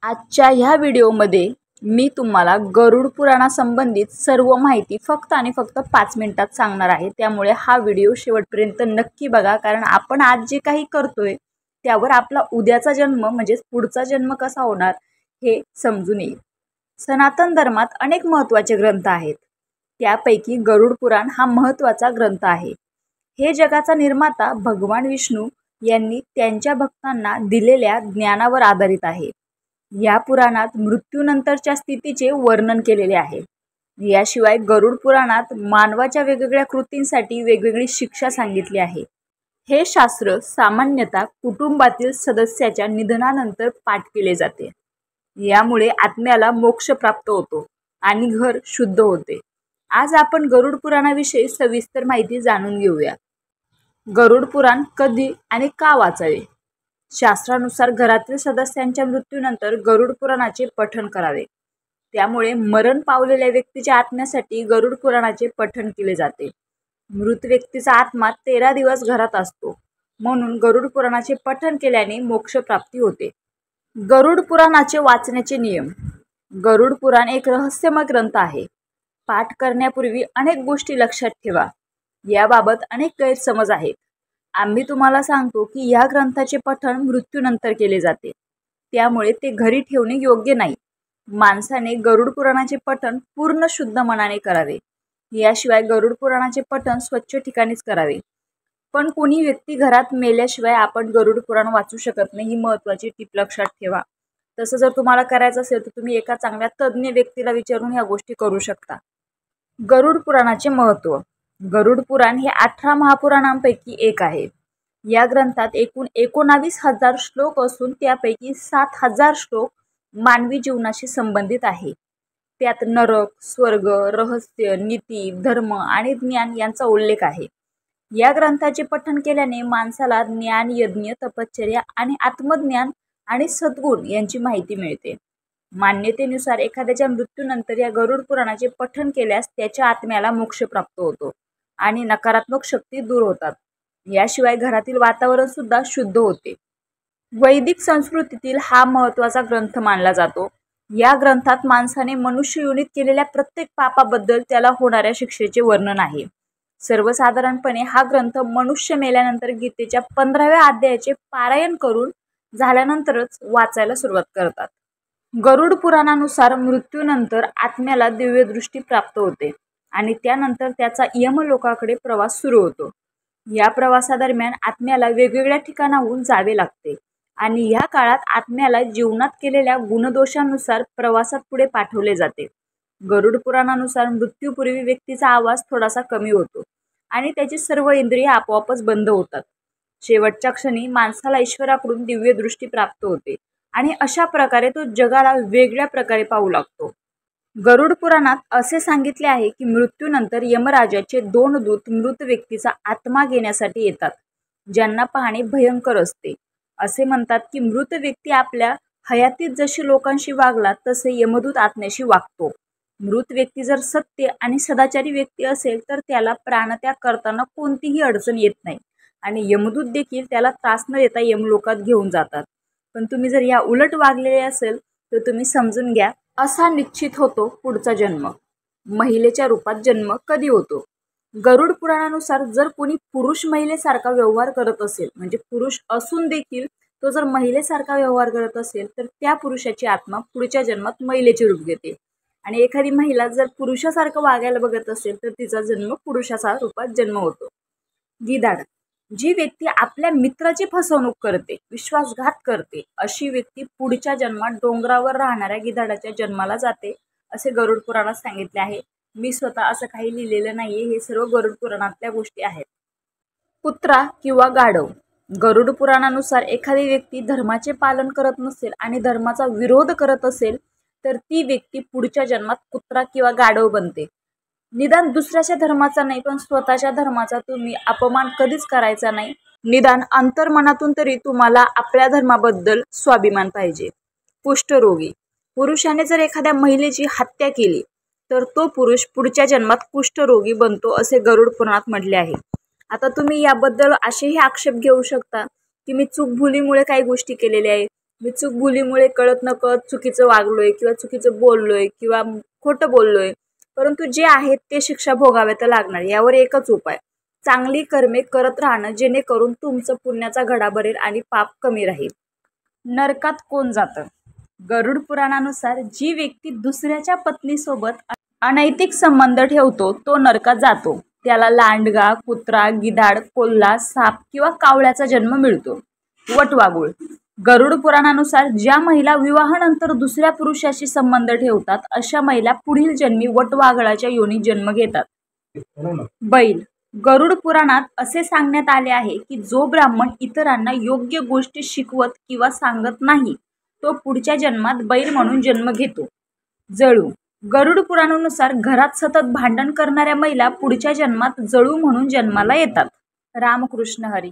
आजच्या ह्या व्हिडिओमध्ये मी तुम्हाला गरुड पुराणासंबंधित सर्व माहिती फक्त आणि फक्त 5 मिनिटात सांगणार आहे। त्यामुळे हा व्हिडिओ शेवटपर्यंत नक्की बघा, कारण आपण आज जे काही करतोय त्यावर आपला उद्याचा जन्म म्हणजे पुढचा जन्म कसा होणार हे समजून येईल। सनातन धर्मात अनेक महत्त्वाचे ग्रंथ आहेत, त्यापैकी गरुड पुराण हा महत्त्वाचा ग्रंथ आहे। हे जगाचा निर्माता भगवान विष्णू यांनी त्यांच्या भक्तांना दिलेल्या ज्ञानावर आधारित आहे। या पुराणात मृत्यूनंतरच्या स्थितीचे वर्णन केलेले आहे। याशिवाय गरुड पुराणात मानवाच्या वेगवेगळ्या कृतींसाठी वेगवेगळी शिक्षा सांगितली आहे। हे शास्त्र सामान्यतः कुटुंबातील सदस्याच्या निधनानंतर पाठ केले जाते। यामुळे आत्म्याला मोक्ष प्राप्त होतो आणि घर शुद्ध होते। आज आपण गरुड पुराणाविषयी सविस्तर माहिती जाणून घेऊया। गरुड पुराण कधी आणि का वाचावे? शास्त्रानुसार घरातील सदस्यांच्या मृत्यूनंतर गरुड पुराणाचे पठण करावे। त्यामुळे मरण पावलेल्या व्यक्तीच्या आत्म्यासाठी गरुड पुराणाचे पठण केले जाते। मृत व्यक्तीचा आत्मा 13 दिवस घरात असतो, म्हणून गरुड पुराणाचे पठण केल्याने मोक्ष प्राप्ती होते। गरुड पुराणाचे वाचण्याचे नियम। गरुड पुराण एक रहस्यमय ग्रंथ आहे। पाठ करण्यापूर्वी अनेक गोष्टी लक्षात ठेवा। याबाबत अनेक गैरसमज आहेत। आम्ही तुम्हाला सांगतो की या ग्रंथाचे पठण मृत्यूनंतर केले जाते, त्यामुळे ते घरी ठेवणे योग्य नाही। माणसाने गरुड पुराणाचे पठण पूर्ण शुद्ध मनाने करावे। याशिवाय गरुड पुराणाचे पठण स्वच्छ ठिकाणीच करावे। पण कोणी व्यक्ती घरात मेल्याशिवाय आपण गरुड पुराण वाचू शकत नाही, ही महत्त्वाची टीप लक्षात ठेवा। तसं जर तुम्हाला करायचं असेल तर तुम्ही एका चांगल्या तज्ञ व्यक्तीला विचारून ह्या गोष्टी करू शकता। गरुड पुराणाचे महत्त्व। गरुड पुराण हे 18 महापुराणांपैकी एक आहे। या ग्रंथात एकूण 19,000 श्लोक असून त्यापैकी 7,000 श्लोक मानवी जीवनाशी संबंधित आहे। त्यात नरक, स्वर्ग, रहस्य, नीती, धर्म आणि ज्ञान यांचा उल्लेख आहे। या ग्रंथाचे पठण केल्याने माणसाला ज्ञान, यज्ञ, तपश्चर्या आणि आत्मज्ञान आणि सद्गुण यांची माहिती मिळते। मान्यतेनुसार एखाद्याच्या मृत्यूनंतर या गरुड पुराणाचे पठण केल्यास त्याच्या आत्म्याला मोक्ष प्राप्त होतो आणि नकारात्मक शक्ती दूर होतात। याशिवाय घरातील वातावरण सुद्धा शुद्ध होते। वैदिक संस्कृतीतील हा महत्त्वाचा ग्रंथ मानला जातो। या ग्रंथात माणसाने मनुष्य योनीत केलेल्या प्रत्येक पापाबद्दल त्याला होणाऱ्या शिक्षेचे वर्णन आहे। सर्वसाधारणपणे हा ग्रंथ मनुष्य मेल्यानंतर गीतेच्या 15व्या अध्यायाचे पारायण करून झाल्यानंतरच वाचायला सुरुवात करतात। गरुड पुराणानुसार मृत्यूनंतर आत्म्याला दिव्यदृष्टी प्राप्त होते आणि त्यानंतर त्याचा यमलोकाकडे प्रवास सुरू होतो। या प्रवासादरम्यान आत्म्याला वेगवेगळ्या ठिकाणाहून जावे लागते आणि या काळात आत्म्याला जीवनात केलेल्या गुणदोषांनुसार प्रवासात पुढे पाठवले जाते। गरुड पुराणानुसार मृत्यूपूर्वी व्यक्तीचा आवाज थोडासा कमी होतो आणि त्याची सर्व इंद्रिये आपोआपच बंद होतात। शेवटच्या क्षणी माणसाला ईश्वराकडून दिव्यदृष्टी प्राप्त होते आणि अशा प्रकारे तो जगाला वेगळ्या प्रकारे पाहू लागतो। गरुड पुराणात असे सांगितले आहे की मृत्यूनंतर यमराजाचे 2 दूत मृत व्यक्तीचा आत्मा घेण्यासाठी येतात, ज्यांना पाहणे भयंकर असते। असे म्हणतात की मृत व्यक्ती आपल्या हयातीत जशी लोकांशी वागला तसे यमदूत आत्म्याशी वागतो। मृत व्यक्ती जर सत्य आणि सदाचारी व्यक्ती असेल तर त्याला प्राणत्याग करताना कोणतीही अडचण येत नाही आणि यमदूत देखील त्याला त्रास न देता यमलोकात घेऊन जातात। पण तुम्ही जर या उलट वागलेले असेल तर तुम्ही समजून घ्या, असा निश्चित होतो पुढचा जन्म। महिलेच्या रूपात जन्म कधी होतो? गरुड पुराणानुसार जर कोणी पुरुष महिलेसारखा व्यवहार करत असेल, म्हणजे पुरुष असून देखील तो जर महिलेसारखा व्यवहार करत असेल तर त्या पुरुषाची आत्मा पुढच्या जन्मात महिलेचे रूप घेते आणि एखादी महिला जर पुरुषासारखं वागायला बघत असेल तर तिचा जन्म पुरुषाचा रूपात जन्म होतो। गिधाड। जी व्यक्ती आपल्या मित्राची फसवणूक करते, विश्वासघात करते, अशी व्यक्ती पुढच्या जन्मात डोंगरावर राहणाऱ्या गिधाडाच्या जन्माला जाते, असे गरुड पुराणात सांगितले आहे। मी स्वतः असं काही लिहिलेलं नाहीये, हे सर्व गरुड पुराणातल्या गोष्टी आहेत। कुत्रा किंवा गाढव। गरुड पुराणानुसार एखादी व्यक्ती धर्माचे पालन करत नसेल आणि धर्माचा विरोध करत असेल तर ती व्यक्ती पुढच्या जन्मात कुत्रा किंवा गाढव बनते। निदान दुसऱ्याच्या धर्माचा नाही पण स्वतःच्या धर्माचा तुम्ही अपमान कधीच करायचा नाही। निदान अंतर्मनातून तरी तुम्हाला आपल्या धर्माबद्दल स्वाभिमान पाहिजे। कुष्ठरोगी। पुरुषाने जर एखाद्या महिलेची हत्या केली तर तो पुरुष पुढच्या जन्मात कुष्ठरोगी बनतो, असे गरुड पुराणात म्हटले आहे। आता तुम्ही याबद्दल असेही आक्षेप घेऊ शकता की मी चूकभुलीमुळे काही गोष्टी केलेल्या आहे मी चूक भुलीमुळे कळत नकळत चुकीचं वागलोय किंवा चुकीचं बोललोय किंवा खोटं बोललोय, परंतु जे आहेत ते शिक्षा भोगाव्या तर लागणार. यावर एकच उपाय, चांगली कर्मे करत राहणं, जेणेकरून तुमचं पुण्याचा घडा भरेल आणि पाप कमी राहील. नरकात कोण जातं? गरुड पुराणानुसार जी व्यक्ती दुसऱ्याच्या पत्नीसोबत अनैतिक संबंध ठेवतो तो नरकात जातो. त्याला लांडगा, कुत्रा, गिधाड, कोल्हा, साप किंवा कावळ्याचा जन्म मिळतो. वटवाघूळ. गरुड पुराणानुसार ज्या महिला विवाहानंतर दुसऱ्या पुरुषाशी संबंध ठेवतात अशा महिला पुढील जन्मी वटवाघळाच्या योनीत जन्म घेतात. बैल. गरुड पुराणात असे सांगण्यात आले आहे की जो ब्राह्मण इतरांना योग्य गोष्टी शिकवत किंवा सांगत नाही तो पुढच्या जन्मात बैल म्हणून जन्म घेतो. जळू. गरुड पुराणानुसार घरात सतत भांडण करणाऱ्या महिला पुढच्या जन्मात जळू म्हणून जन्माला येतात. रामकृष्ण हरी.